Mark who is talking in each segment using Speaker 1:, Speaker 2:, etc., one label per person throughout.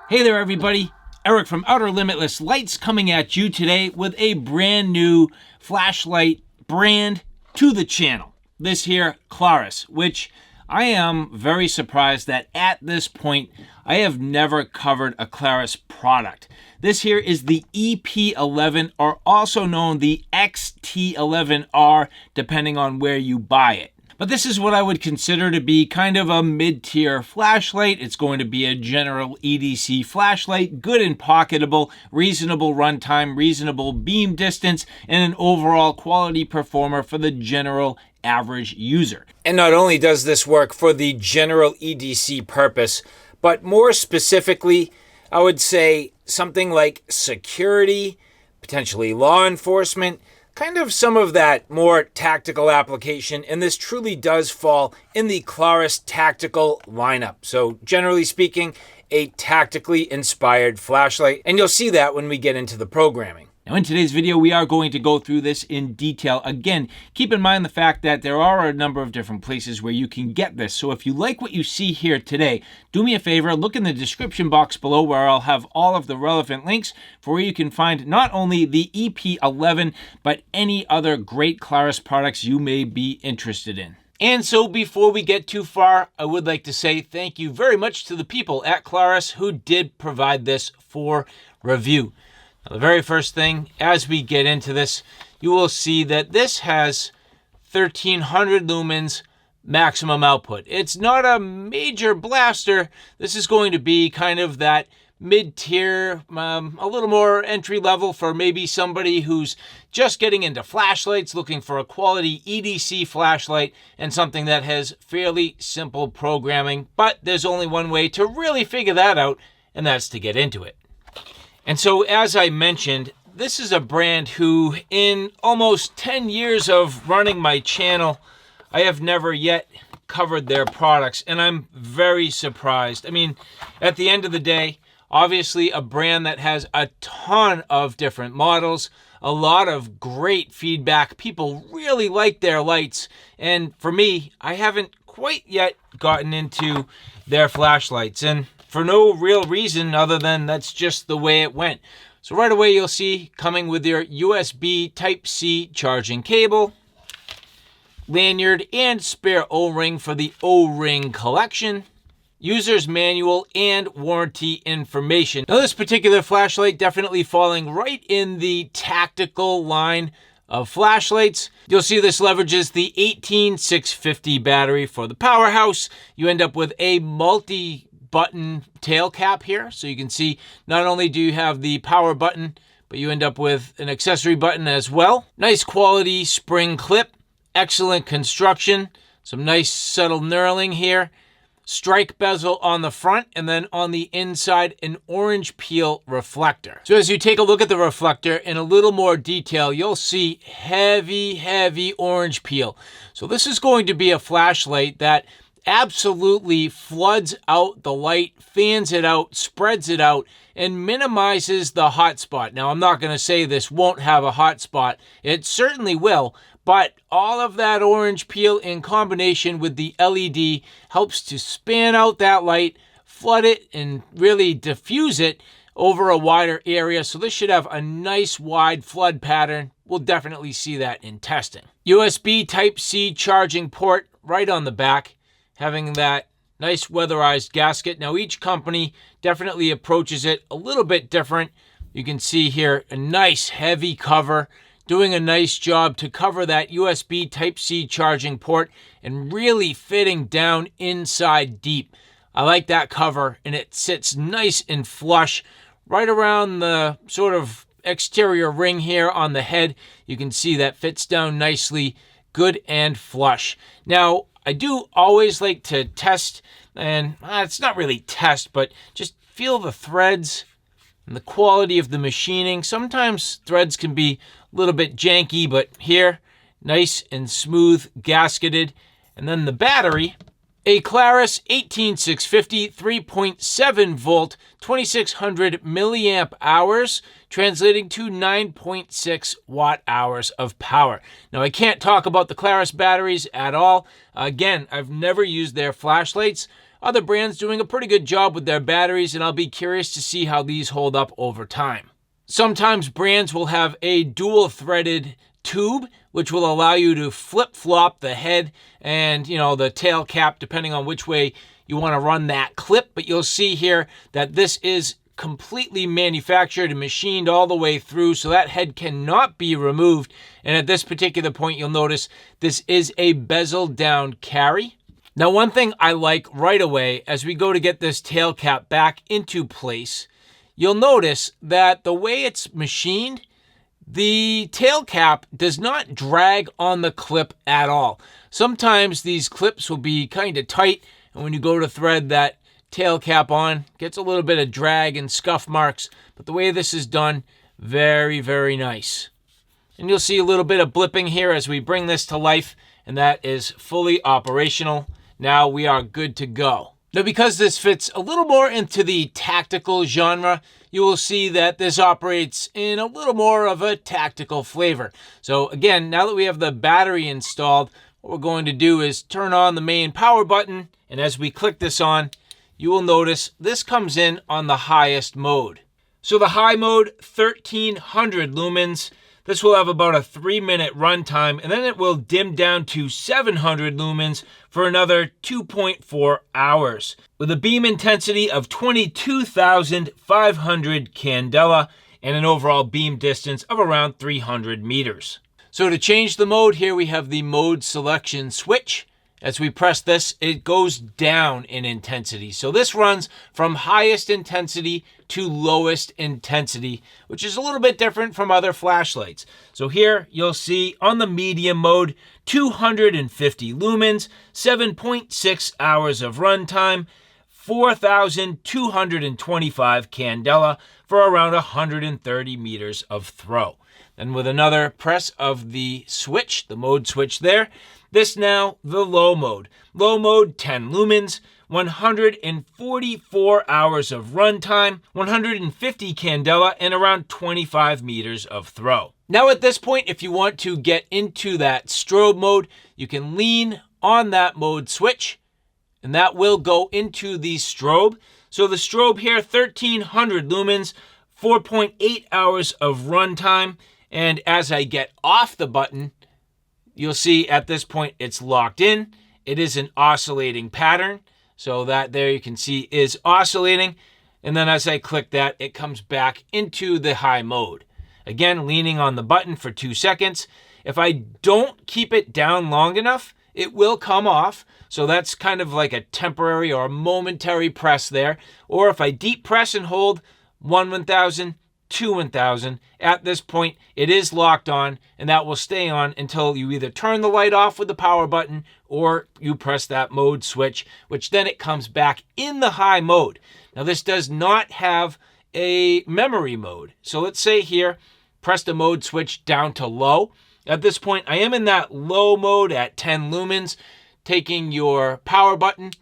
Speaker 1: Hey there everybody, Eric from Outer Limitless Lights coming at you today with a brand new flashlight brand to the channel. This here, Klarus, which I am very surprised that at this point I have never covered a Klarus product. This here is the EP11, or also known the XT11R, depending on where you buy it. But this is what I would consider to be kind of a mid-tier flashlight. It's going to be a general EDC flashlight, good and pocketable, reasonable runtime, reasonable beam distance, and an overall quality performer for the general average user. And not only does this work for the general EDC purpose, but more specifically, I would say something like security, potentially law enforcement, kind of some of that more tactical application, and this truly does fall in the Klarus tactical lineup. So generally speaking, a tactically inspired flashlight, and you'll see that when we get into the programming. Now in today's video, we are going to go through this in detail. Again, keep in mind the fact that there are a number of different places where you can get this. So if you like what you see here today, do me a favor, look in the description box below where I'll have all of the relevant links for where you can find not only the EP11, but any other great Klarus products you may be interested in. And so before we get too far, I would like to say thank you very much to the people at Klarus who did provide this for review. Now, the very first thing, as we get into this, you will see that this has 1300 lumens maximum output. It's not a major blaster. This is going to be kind of that mid-tier, a little more entry level for maybe somebody who's just getting into flashlights, looking for a quality EDC flashlight and something that has fairly simple programming. But there's only one way to really figure that out, and that's to get into it. And so, as I mentioned, this is a brand who, in almost 10 years of running my channel, I have never yet covered their products, and I'm very surprised. I mean, at the end of the day, obviously a brand that has a ton of different models, a lot of great feedback. People really like their lights, and for me, I haven't quite yet gotten into their flashlights, and for no real reason other than that's just the way it went. So right away you'll see coming with your USB Type-C charging cable, lanyard, and spare O-ring for the O-ring collection, user's manual, and warranty information. Now this particular flashlight definitely falling right in the tactical line of flashlights. You'll see this leverages the 18650 battery for the powerhouse. You end up with a multi-button tail cap here, so you can see not only do you have the power button, but you end up with an accessory button as well. Nice quality spring clip, excellent construction, some nice subtle knurling here, strike bezel on the front, and then on the inside an orange peel reflector. So as you take a look at the reflector in a little more detail, you'll see heavy orange peel. So this is going to be a flashlight that absolutely floods out the light, fans it out, spreads it out, and minimizes the hot spot. Now, I'm not going to say this won't have a hot spot. It certainly will, but all of that orange peel in combination with the LED helps to span out that light, flood it, and really diffuse it over a wider area. So this should have a nice wide flood pattern. We'll definitely see that in testing. USB Type-C charging port right on the back, having that nice weatherized gasket. Now each company definitely approaches it a little bit different. You can see here a nice heavy cover, doing a nice job to cover that USB Type-C charging port and really fitting down inside deep. I like that cover, and it sits nice and flush right around the sort of exterior ring here on the head. You can see that fits down nicely, good and flush. Now, I do always like to test, and it's not really test, but just feel the threads and the quality of the machining. Sometimes threads can be a little bit janky, but here, nice and smooth, gasketed. And then the battery A Klarus 18650 3.7 volt 2600 milliamp hours, translating to 9.6 watt hours of power. Now, I can't talk about the Klarus batteries at all. Again, I've never used their flashlights. Other brands doing a pretty good job with their batteries, and I'll be curious to see how these hold up over time. Sometimes brands will have a dual-threaded tube, which will allow you to flip-flop the head and, the tail cap, depending on which way you want to run that clip. But you'll see here that this is completely manufactured and machined all the way through, so that head cannot be removed. And at this particular point, you'll notice this is a bezel-down carry. Now, one thing I like right away as we go to get this tail cap back into place, you'll notice that the way it's machined, the tail cap does not drag on the clip at all. Sometimes these clips will be kind of tight, and when you go to thread that tail cap on, gets a little bit of drag and scuff marks, but the way this is done, very, very nice. And you'll see a little bit of blipping here as we bring this to life, and that is fully operational. Now we are good to go. Now, because this fits a little more into the tactical genre, you will see that this operates in a little more of a tactical flavor. So again, now that we have the battery installed, what we're going to do is turn on the main power button, and as we click this on, you will notice this comes in on the highest mode. So the high mode, 1300 lumens. This will have about a 3-minute runtime, and then it will dim down to 700 lumens for another 2.4 hours, with a beam intensity of 22,500 candela and an overall beam distance of around 300 meters. So to change the mode, here we have the mode selection switch. As we press this, it goes down in intensity. So this runs from highest intensity to lowest intensity, which is a little bit different from other flashlights. So here you'll see on the medium mode, 250 lumens, 7.6 hours of runtime, 4,225 candela for around 130 meters of throw. Then with another press of the switch, the mode switch there, this now the low mode. Low mode, 10 lumens, 144 hours of runtime, 150 candela, and around 25 meters of throw. Now at this point, if you want to get into that strobe mode, you can lean on that mode switch, and that will go into the strobe. So the strobe here, 1300 lumens, 4.8 hours of runtime, and as I get off the button, you'll see at this point it's locked in. It is an oscillating pattern, so that there you can see is oscillating. And then as I click that, it comes back into the high mode. Again, leaning on the button for 2 seconds. If I don't keep it down long enough, it will come off. So that's kind of like a temporary or momentary press there. Or if I deep press and hold 1/1000, 2/1000. At this point, it is locked on, and that will stay on until you either turn the light off with the power button or you press that mode switch, which then it comes back in the high mode. Now, this does not have a memory mode. So let's say here, press the mode switch down to low. At this point, I am in that low mode at 10 lumens, taking your power button,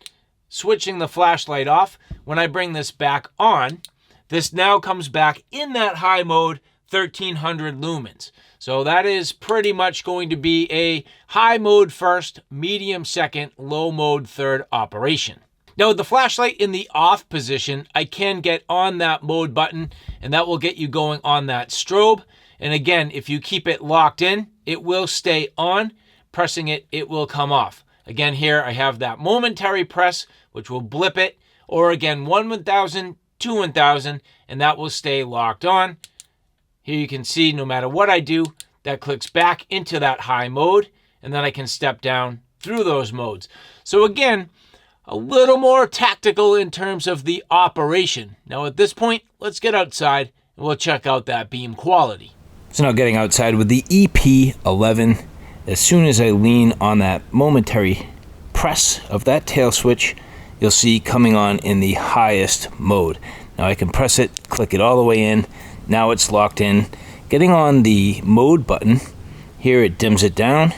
Speaker 1: switching the flashlight off. When I bring this back on, this now comes back in that high mode, 1300 lumens. So that is pretty much going to be a high mode first, medium second, low mode third operation. Now with the flashlight in the off position, I can get on that mode button, and that will get you going on that strobe. And again, if you keep it locked in, it will stay on. Pressing it, it will come off. Again, here I have that momentary press, which will blip it, or again, 1/1000, 2/1000, and that will stay locked on. Here you can see no matter what I do, that clicks back into that high mode, and then I can step down through those modes. So again, a little more tactical in terms of the operation. Now at this point, let's get outside and we'll check out that beam quality. So now getting outside with the EP11, as soon as I lean on that momentary press of that tail switch, you'll see coming on in the highest mode. Now I can press it, click it all the way in. Now it's locked in. Getting on the mode button, here it dims it down.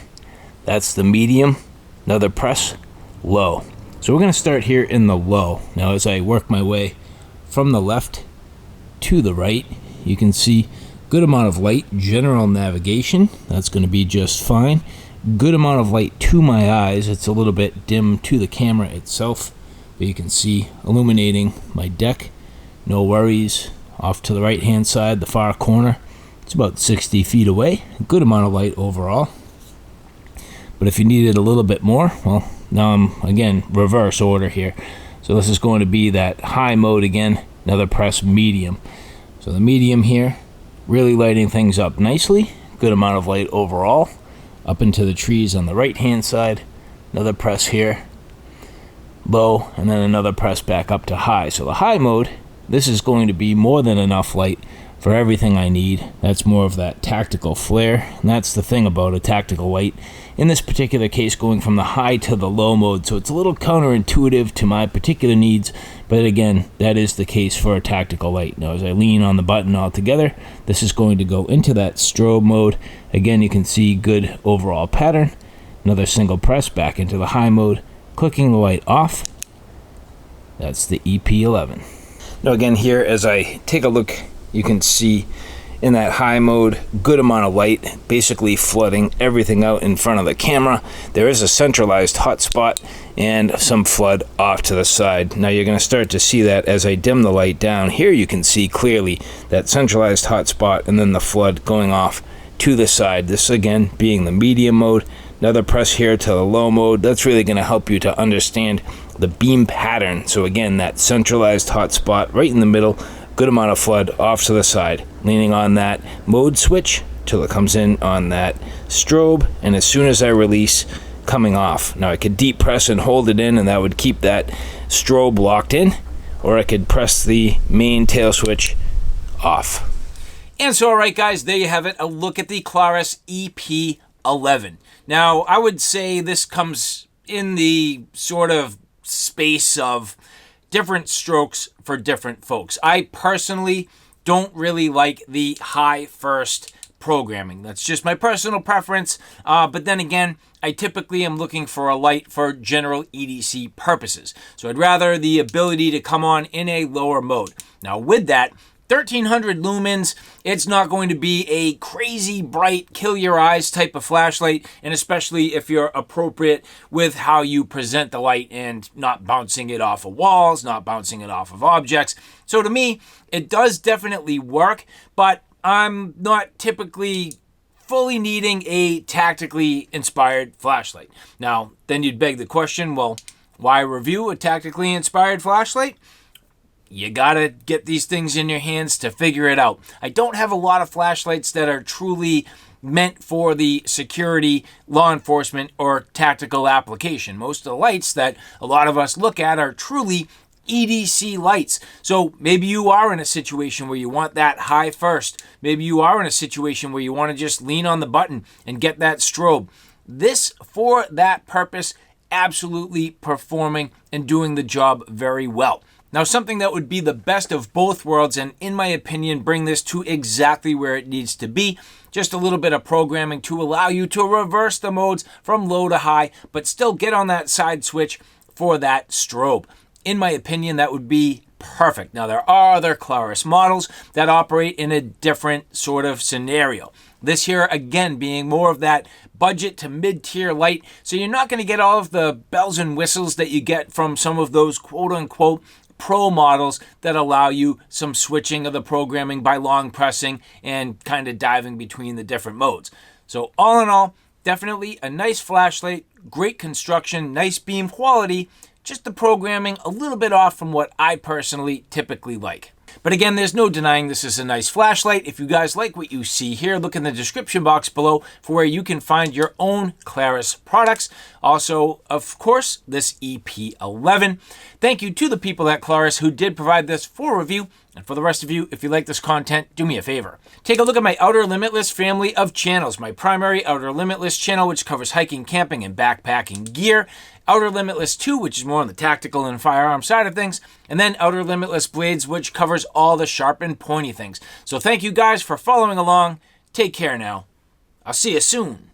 Speaker 1: That's the medium. Another press, low. So we're going to start here in the low. Now as I work my way from the left to the right, you can see good amount of light, general navigation, that's going to be just fine. Good amount of light to my eyes. It's a little bit dim to the camera itself, but you can see illuminating my deck. No worries. Off to the right hand side, the far corner, it's about 60 feet away. Good amount of light overall. But if you needed a little bit more, well, now I'm again reverse order here. So this is going to be that high mode again, another press medium. So the medium here, really lighting things up nicely. Good amount of light overall. Up into the trees on the right hand side, another press here, low, and then another press back up to high. So the high mode, this is going to be more than enough light for everything I need. That's more of that tactical flare, and that's the thing about a tactical light. In this particular case, going from the high to the low mode, so it's a little counterintuitive to my particular needs, but again, that is the case for a tactical light. Now as I lean on the button all together, this is going to go into that strobe mode. Again, you can see good overall pattern. Another single press back into the high mode, clicking the light off. That's the EP11. Now again, here as I take a look, you can see in that high mode, good amount of light, basically flooding everything out in front of the camera. There is a centralized hotspot and some flood off to the side. Now you're going to start to see that as I dim the light down. Here you can see clearly that centralized hotspot and then the flood going off to the side. This again being the medium mode. Another press here to the low mode. That's really going to help you to understand the beam pattern. So again, that centralized hotspot right in the middle, good amount of flood off to the side, leaning on that mode switch till it comes in on that strobe, and as soon as I release, coming off. Now I could deep press and hold it in, and that would keep that strobe locked in, or I could press the main tail switch off. And so, all right guys, there you have it, a look at the Klarus EP11. Now I would say this comes in the sort of space of different strokes for different folks. I personally don't really like the high first programming. That's just my personal preference. But then again, I typically am looking for a light for general EDC purposes. So I'd rather the ability to come on in a lower mode. Now with that, 1300 lumens, it's not going to be a crazy bright, kill your eyes type of flashlight, and especially if you're appropriate with how you present the light and not bouncing it off of walls, not bouncing it off of objects. So to me, it does definitely work, but I'm not typically fully needing a tactically inspired flashlight. Now, then you'd beg the question, well, why review a tactically inspired flashlight? You gotta get these things in your hands to figure it out. I don't have a lot of flashlights that are truly meant for the security, law enforcement, or tactical application. Most of the lights that a lot of us look at are truly EDC lights. So maybe you are in a situation where you want that high first. Maybe you are in a situation where you want to just lean on the button and get that strobe. This, for that purpose, absolutely performing and doing the job very well. Now, something that would be the best of both worlds, and in my opinion, bring this to exactly where it needs to be, just a little bit of programming to allow you to reverse the modes from low to high, but still get on that side switch for that strobe. In my opinion, that would be perfect. Now, there are other Klarus models that operate in a different sort of scenario. This here, again, being more of that budget to mid-tier light, so you're not going to get all of the bells and whistles that you get from some of those quote-unquote pro models that allow you some switching of the programming by long pressing and kind of diving between the different modes. So all in all, definitely a nice flashlight, great construction, nice beam quality, just the programming a little bit off from what I personally typically like. But again, there's no denying this is a nice flashlight. If you guys like what you see here, look in the description box below for where you can find your own Klarus products. Also, of course, this EP11. Thank you to the people at Klarus who did provide this for review. And for the rest of you, if you like this content, do me a favor. Take a look at my Outer Limitless family of channels. My primary Outer Limitless channel, which covers hiking, camping, and backpacking gear. Outer Limitless 2, which is more on the tactical and firearm side of things. And then Outer Limitless Blades, which covers all the sharp and pointy things. So thank you guys for following along. Take care now. I'll see you soon.